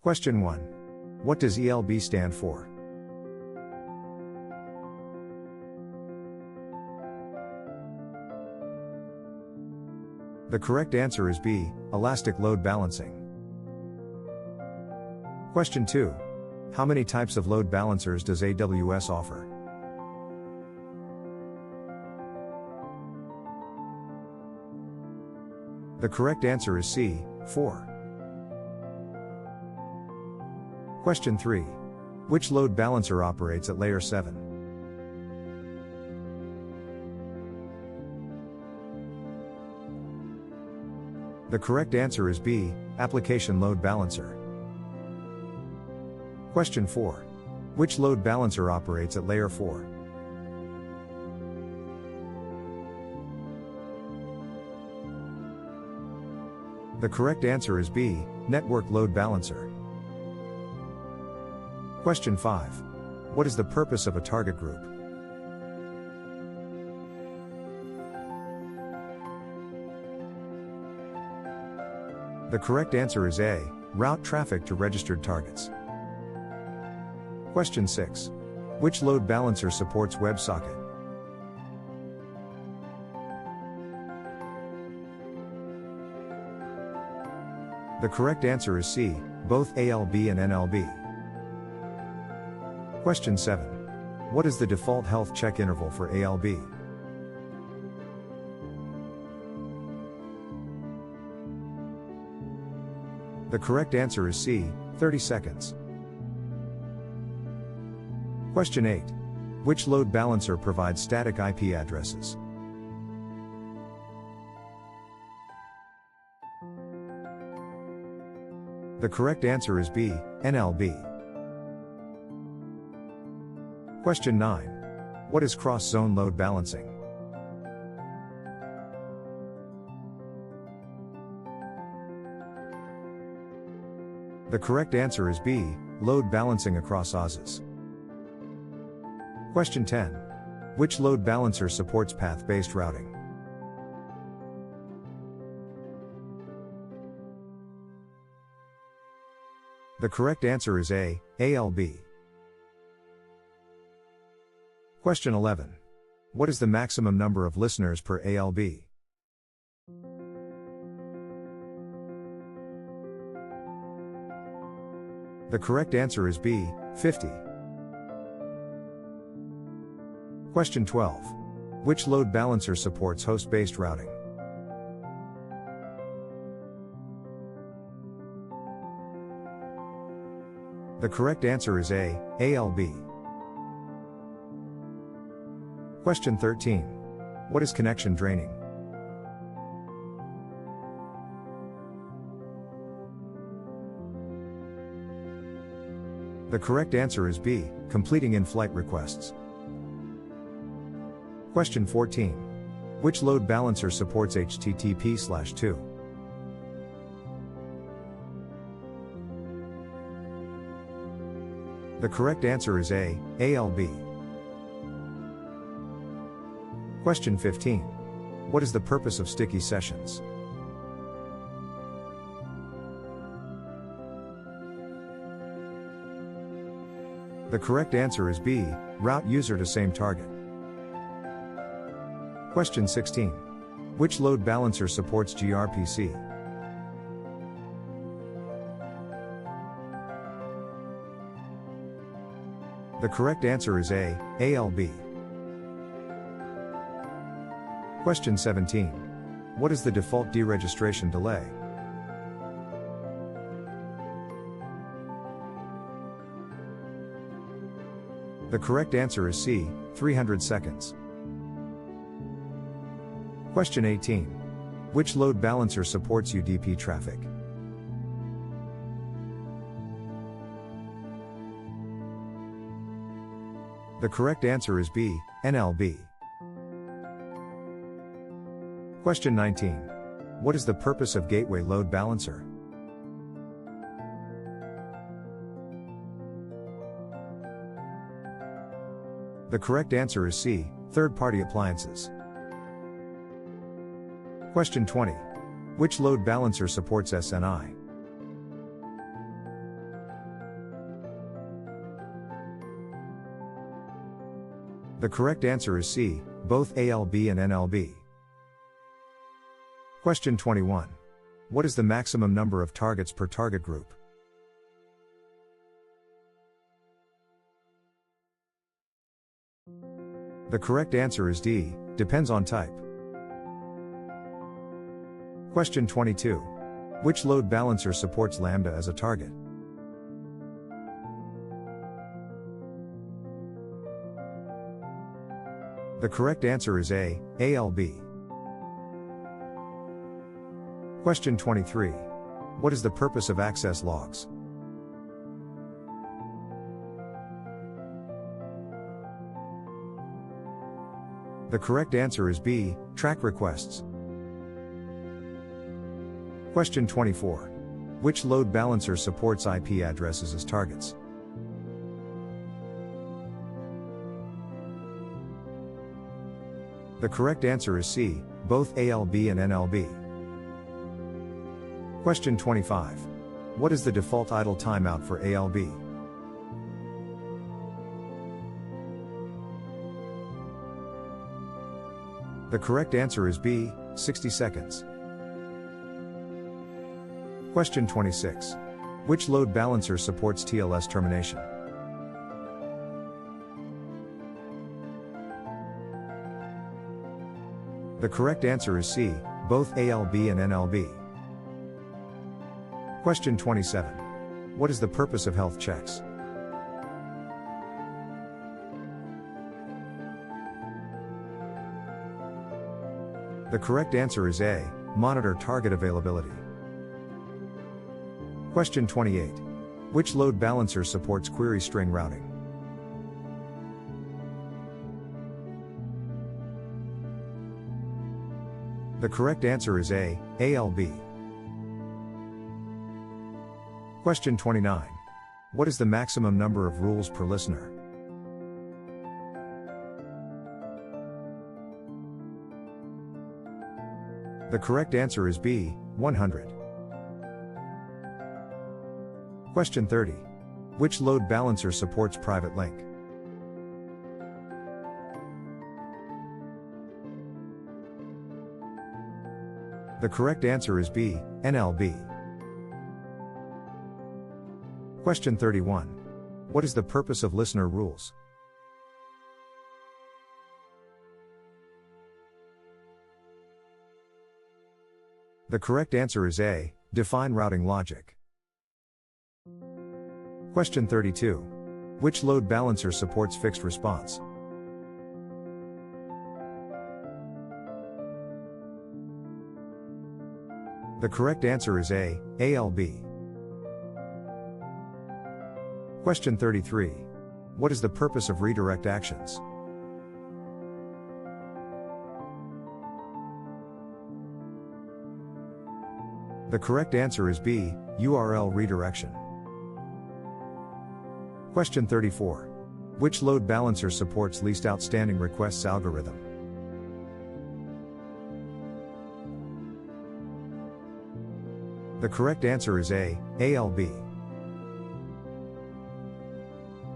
Question 1. What does ELB stand for? The correct answer is B, Elastic Load Balancing. Question 2. How many types of load balancers does AWS offer? The correct answer is C, 4. Question 3. Which load balancer operates at layer 7? The correct answer is B, Application Load Balancer. Question 4. Which load balancer operates at layer 4? The correct answer is B, Network Load Balancer. Question 5. What is the purpose of a target group? The correct answer is A, route traffic to registered targets. Question 6. Which load balancer supports WebSocket? The correct answer is C, both ALB and NLB. Question 7. What is the default health check interval for ALB? The correct answer is C, 30 seconds. Question 8. Which load balancer provides static IP addresses? The correct answer is B, NLB. Question 9. What is cross-zone load balancing? The correct answer is B, load balancing across OSes. Question 10. Which load balancer supports path-based routing? The correct answer is A, ALB. Question 11. What is the maximum number of listeners per ALB? The correct answer is B, 50. Question 12. Which load balancer supports host-based routing? The correct answer is A, ALB. Question 13. What is connection draining? The correct answer is B, completing in-flight requests. Question 14. Which load balancer supports HTTP/2? The correct answer is A, ALB. Question 15. What is the purpose of sticky sessions? The correct answer is B, route user to same target. Question 16. Which load balancer supports gRPC? The correct answer is A, ALB. Question 17. What is the default deregistration delay? The correct answer is C, 300 seconds. Question 18. Which load balancer supports UDP traffic? The correct answer is B, NLB. Question 19. What is the purpose of Gateway Load Balancer? The correct answer is C, third-party appliances. Question 20. Which load balancer supports SNI? The correct answer is C, both ALB and NLB. Question 21. What is the maximum number of targets per target group? The correct answer is D, depends on type. Question 22. Which load balancer supports Lambda as a target? The correct answer is A, ALB. Question 23. What is the purpose of access logs? The correct answer is B, track requests. Question 24. Which load balancer supports IP addresses as targets? The correct answer is C, both ALB and NLB. Question 25. What is the default idle timeout for ALB? The correct answer is B, 60 seconds. Question 26. Which load balancer supports TLS termination? The correct answer is C, both ALB and NLB. Question 27. What is the purpose of health checks? The correct answer is A, monitor target availability. Question 28. Which load balancer supports query string routing? The correct answer is A, ALB. Question 29. What is the maximum number of rules per listener? The correct answer is B, 100. Question 30. Which load balancer supports private link? The correct answer is B, NLB. Question 31. What is the purpose of listener rules? The correct answer is A, define routing logic. Question 32. Which load balancer supports fixed response? The correct answer is A, ALB. Question 33. What is the purpose of redirect actions? The correct answer is B, URL redirection. Question 34. Which load balancer supports least outstanding requests algorithm? The correct answer is A, ALB.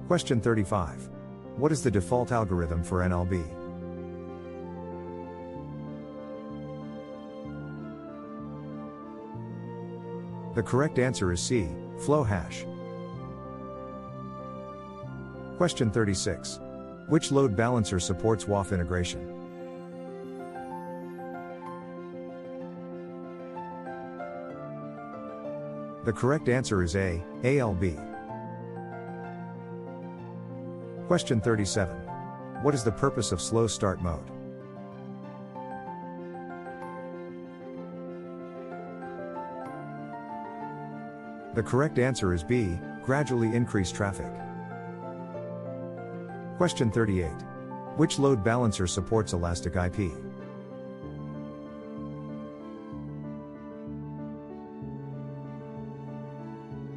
Question 35. What is the default algorithm for NLB? The correct answer is C, flow hash. Question 36. Which load balancer supports WAF integration? The correct answer is A, ALB. Question 37. What is the purpose of slow start mode? The correct answer is B, gradually increase traffic. Question 38. Which load balancer supports Elastic IP?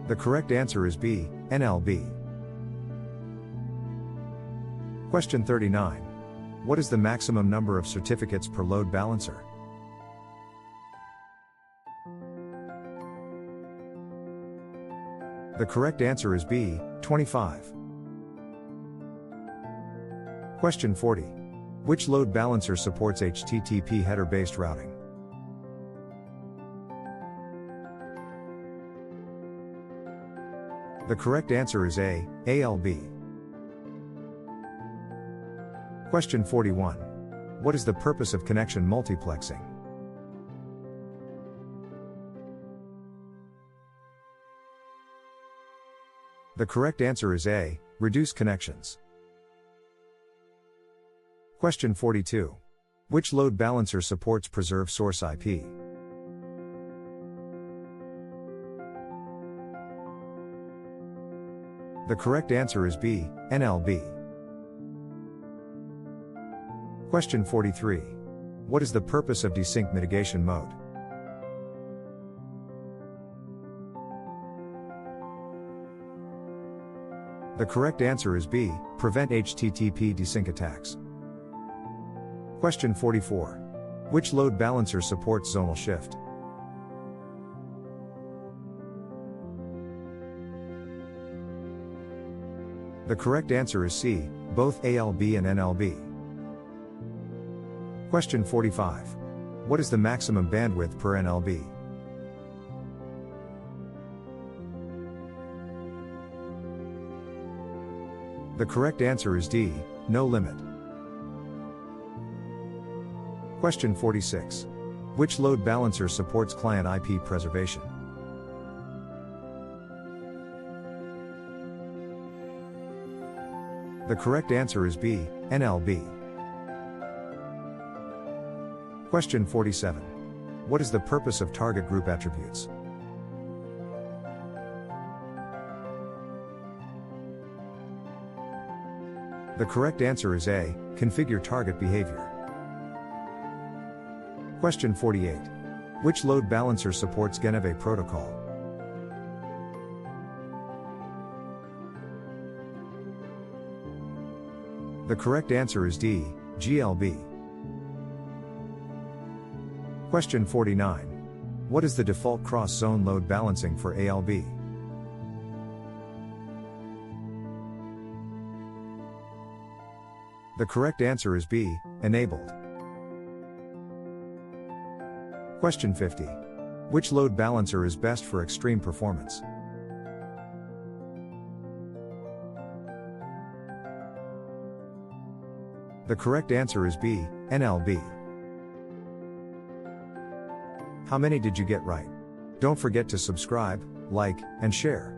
The correct answer is B, NLB. Question 39. What is the maximum number of certificates per load balancer? The correct answer is B, 25. Question 40. Which load balancer supports HTTP header-based routing? The correct answer is A, ALB. Question 41. What is the purpose of connection multiplexing? The correct answer is A, reduce connections. Question 42. Which load balancer supports preserve source IP? The correct answer is B, NLB. Question 43. What is the purpose of desync mitigation mode? The correct answer is B, prevent HTTP desync attacks. Question 44. Which load balancer supports zonal shift? The correct answer is C, both ALB and NLB. Question 45. What is the maximum bandwidth per NLB? The correct answer is D, no limit. Question 46. Which load balancer supports client IP preservation? The correct answer is B, NLB. Question 47. What is the purpose of target group attributes? The correct answer is A, configure target behavior. Question 48. Which load balancer supports Geneve protocol? The correct answer is D, GLB. Question 49. What is the default cross-zone load balancing for ALB? The correct answer is B, enabled. Question 50. Which load balancer is best for extreme performance? The correct answer is B, NLB. How many did you get right? Don't forget to subscribe, like, and share.